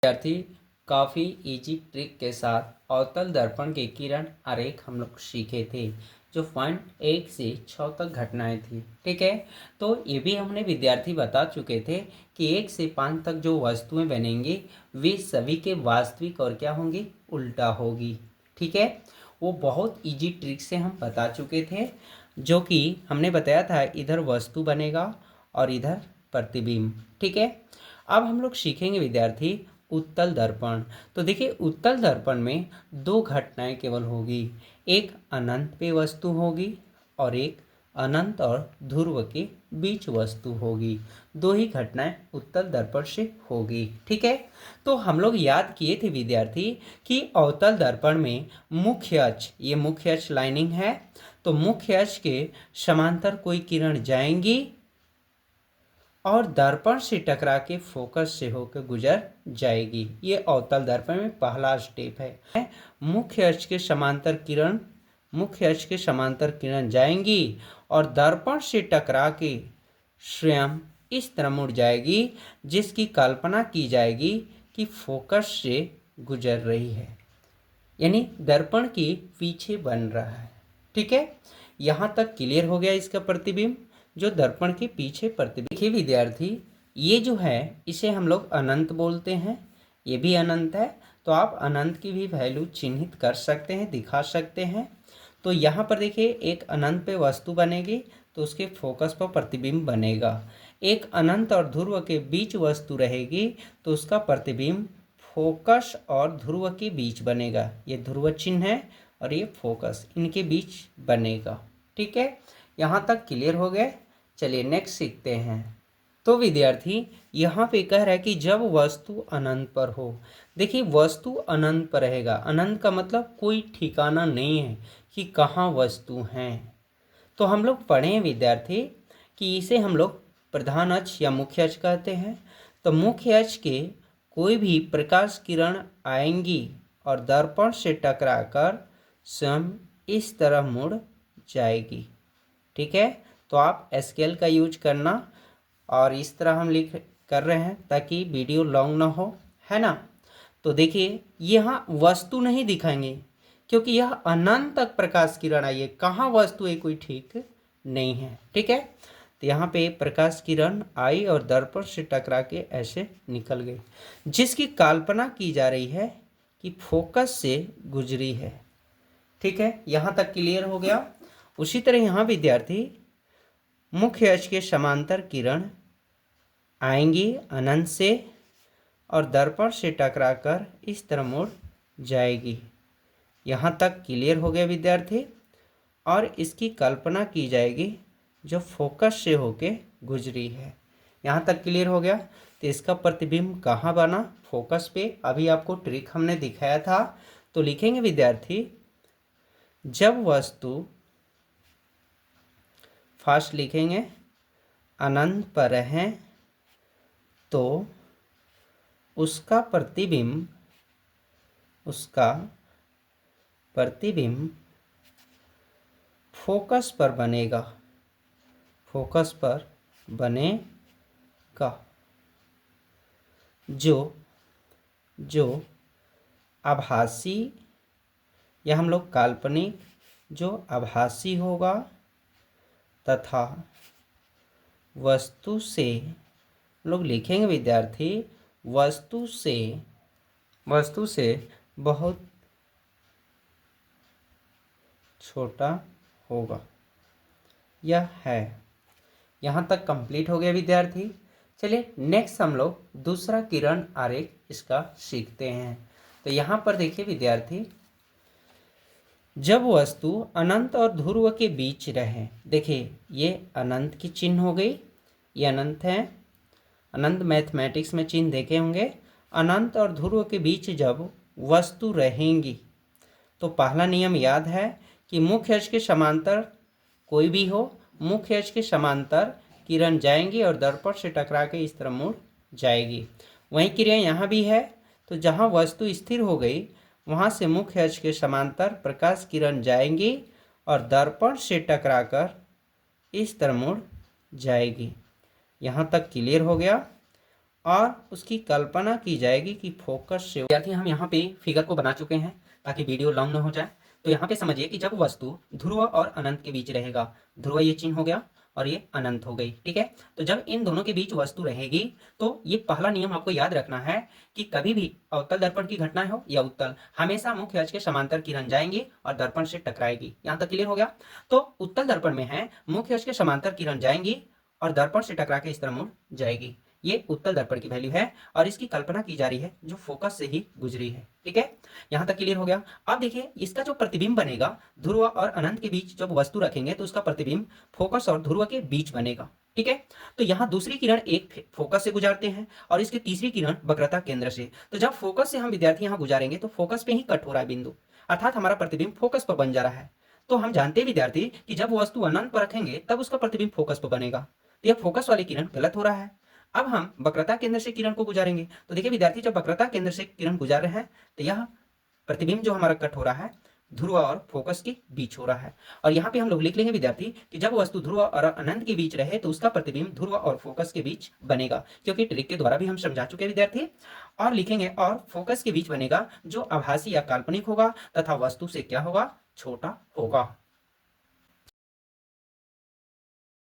विद्यार्थी काफ़ी easy trick के साथ अवतल दर्पण के किरण आरेख हम लोग सीखे थे, जो पॉइंट 1 से 6 तक घटनाएं थी। ठीक है, तो ये भी हमने विद्यार्थी बता चुके थे कि 1 से 5 तक जो वस्तुएं बनेंगी वे सभी के वास्तविक और क्या होंगी, उल्टा होगी। ठीक है, वो बहुत इजी ट्रिक से हम बता चुके थे, जो कि हमने बताया था इधर वस्तु बनेगा और इधर प्रतिबिंब। ठीक है, अब हम लोग सीखेंगे विद्यार्थी उत्तल दर्पण। तो देखिए, उत्तल दर्पण में दो घटनाएं केवल होगी, एक अनंत पे वस्तु होगी और एक अनंत और ध्रुव के बीच वस्तु होगी। दो ही घटनाएं उत्तल दर्पण से होगी। ठीक है, तो हम लोग याद किए थे विद्यार्थी कि अवतल दर्पण में मुख्य अक्ष, ये मुख्य अक्ष लाइनिंग है, तो मुख्य अक्ष के समांतर कोई किरण जाएंगी और दर्पण से टकरा के फोकस से होकर गुजर जाएगी। ये अवतल दर्पण में पहला स्टेप है। मुख्य अक्ष के समांतर किरण जाएंगी और दर्पण से टकरा के स्वयं इस तरह मुड़ जाएगी, जिसकी कल्पना की जाएगी कि फोकस से गुजर रही है, यानी दर्पण के पीछे बन रहा है। ठीक है, यहाँ तक क्लियर हो गया इसका प्रतिबिंब जो दर्पण के पीछे प्रतिबिंब। देखिए विद्यार्थी, ये जो है इसे हम लोग अनंत बोलते हैं, ये भी अनंत है, तो आप अनंत की भी वैल्यू चिन्हित कर सकते हैं, दिखा सकते हैं। तो यहाँ पर देखिए, एक अनंत पे वस्तु बनेगी तो उसके फोकस पर प्रतिबिंब बनेगा। एक अनंत और ध्रुव के बीच वस्तु रहेगी तो उसका प्रतिबिंब फोकस और ध्रुव के बीच बनेगा। ये ध्रुव चिन्ह है और ये फोकस, इनके बीच बनेगा। ठीक है, यहाँ तक क्लियर हो गए। चलिए नेक्स्ट सीखते हैं। तो विद्यार्थी यहाँ पे कह रहा है कि जब वस्तु अनंत पर हो। देखिए, वस्तु अनंत पर रहेगा, अनंत का मतलब कोई ठिकाना नहीं है कि कहाँ वस्तु हैं। तो हम लोग पढ़े विद्यार्थी कि इसे हम लोग प्रधान अक्ष या मुख्य अक्ष कहते हैं। तो मुख्य अक्ष के कोई भी प्रकाश किरण आएंगी और दर्पण से टकराकर स्वयं इस तरह मुड़ जाएगी। ठीक है, तो आप स्केल का यूज करना, और इस तरह हम लिख कर रहे हैं ताकि वीडियो लॉन्ग ना हो, है ना। तो देखिए, यहाँ वस्तु नहीं दिखाएंगे क्योंकि यह अनंत तक प्रकाश किरण आई है, कहाँ वस्तु है कोई ठीक नहीं है। ठीक है, तो यहाँ पे प्रकाश किरण आई और दर्पण से टकरा के ऐसे निकल गई, जिसकी कल्पना की जा रही है कि फोकस से गुजरी है। ठीक है, यहाँ तक क्लियर हो गया। उसी तरह यहाँ विद्यार्थी मुख्य अक्ष के समांतर किरण आएंगी अनंत से और दर्पण से टकराकर इस तरह मुड़ जाएगी। यहाँ तक क्लियर हो गया विद्यार्थी, और इसकी कल्पना की जाएगी जो फोकस से होके गुजरी है। यहाँ तक क्लियर हो गया। तो इसका प्रतिबिंब कहाँ बना, फोकस पे। अभी आपको ट्रिक हमने दिखाया था, तो लिखेंगे विद्यार्थी, जब वस्तु, फर्स्ट लिखेंगे अनंत पर है तो उसका प्रतिबिंब फोकस पर बनेगा, जो आभासी या हम लोग काल्पनिक, जो आभासी होगा तथा वस्तु से, लोग लिखेंगे विद्यार्थी, वस्तु से बहुत छोटा होगा। यह है। यहाँ तक कंप्लीट हो गया विद्यार्थी। चलिए नेक्स्ट हम लोग दूसरा किरण आरेख इसका सीखते हैं। तो यहाँ पर देखिए विद्यार्थी, जब वस्तु अनंत और ध्रुव के बीच रहे, देखिए ये अनंत की चिन्ह हो गई, ये अनंत है, अनंत मैथमेटिक्स में चिन्ह देखे होंगे। अनंत और ध्रुव के बीच जब वस्तु रहेंगी तो पहला नियम याद है कि मुख्य अक्ष के समांतर कोई भी हो, मुख्य अक्ष के समांतर किरण जाएंगी और दर्पण से टकरा के इस तरह मुड़ जाएगी। वही क्रिया यहाँ भी है। तो जहाँ वस्तु स्थिर हो गई वहाँ से मुख्य अक्ष के समांतर प्रकाश किरण जाएंगी और दर्पण से टकराकर इस तरह मुड़ जाएगी। यहाँ तक क्लियर हो गया। और उसकी कल्पना की जाएगी कि फोकस से। विद्यार्थी हम यहाँ पे फिगर को बना चुके हैं ताकि वीडियो लॉन्ग न हो जाए। तो यहाँ पे समझिए कि जब वस्तु ध्रुव और अनंत के बीच रहेगा, ध्रुव ये चिन्ह हो गया और ये अनंत हो गई, ठीक है। तो जब इन दोनों के बीच वस्तु रहेगी तो ये पहला नियम आपको याद रखना है कि कभी भी अवतल दर्पण की घटना हो या उत्तल, हमेशा मुख्य अक्ष के समांतर किरण जाएंगी और दर्पण से टकराएगी। यहाँ तक क्लियर हो गया। तो उत्तल दर्पण में है मुख्य अक्ष के समांतर किरण जाएंगी और दर्पण से टकरा के इस तरह मुड़ जाएगी। ये उत्तल दर्पण की वैल्यू है और इसकी कल्पना की जा रही है जो फोकस से ही गुजरी है, ठीक है। यहां तक क्लियर हो गया। अब देखिए इसका जो प्रतिबिंब बनेगा, ध्रुव और अनंत के बीच जब वस्तु रखेंगे तो उसका प्रतिबिंब फोकस और ध्रुव के बीच बनेगा, ठीक है। तो यहाँ दूसरी किरण एक फोकस से गुजारते हैं और इसकी तीसरी किरण वक्रता केंद्र से। तो जब फोकस से हम विद्यार्थी यहाँ गुजारेंगे तो फोकस पे ही कट हो रहा है बिंदु, अर्थात हमारा प्रतिबिंब फोकस पर बन जा रहा है। तो हम जानते हैं विद्यार्थी कि जब वस्तु अनंत पर रखेंगे तब उसका प्रतिबिंब फोकस पर बनेगा। तो यह फोकस वाली किरण गलत हो रहा है। अब हम वक्रता केंद्र से किरण को गुजारेंगे। तो देखिए विद्यार्थी जब वक्रता केंद्र से किरण गुजार रहे हैं तो यह प्रतिबिंब जो हमारा कट हो रहा है ध्रुव और फोकस के बीच हो रहा है। और यहाँ पे हम लोग लिख लेंगे विद्यार्थी कि जब वस्तु ध्रुव और अनंत के बीच रहे तो उसका प्रतिबिंब ध्रुव और फोकस के बीच बनेगा, क्योंकि ट्रिक के द्वारा भी हम समझा चुके विद्यार्थी। और लिखेंगे और फोकस के बीच बनेगा जो आभासी या काल्पनिक होगा तथा वस्तु से क्या होगा, छोटा होगा।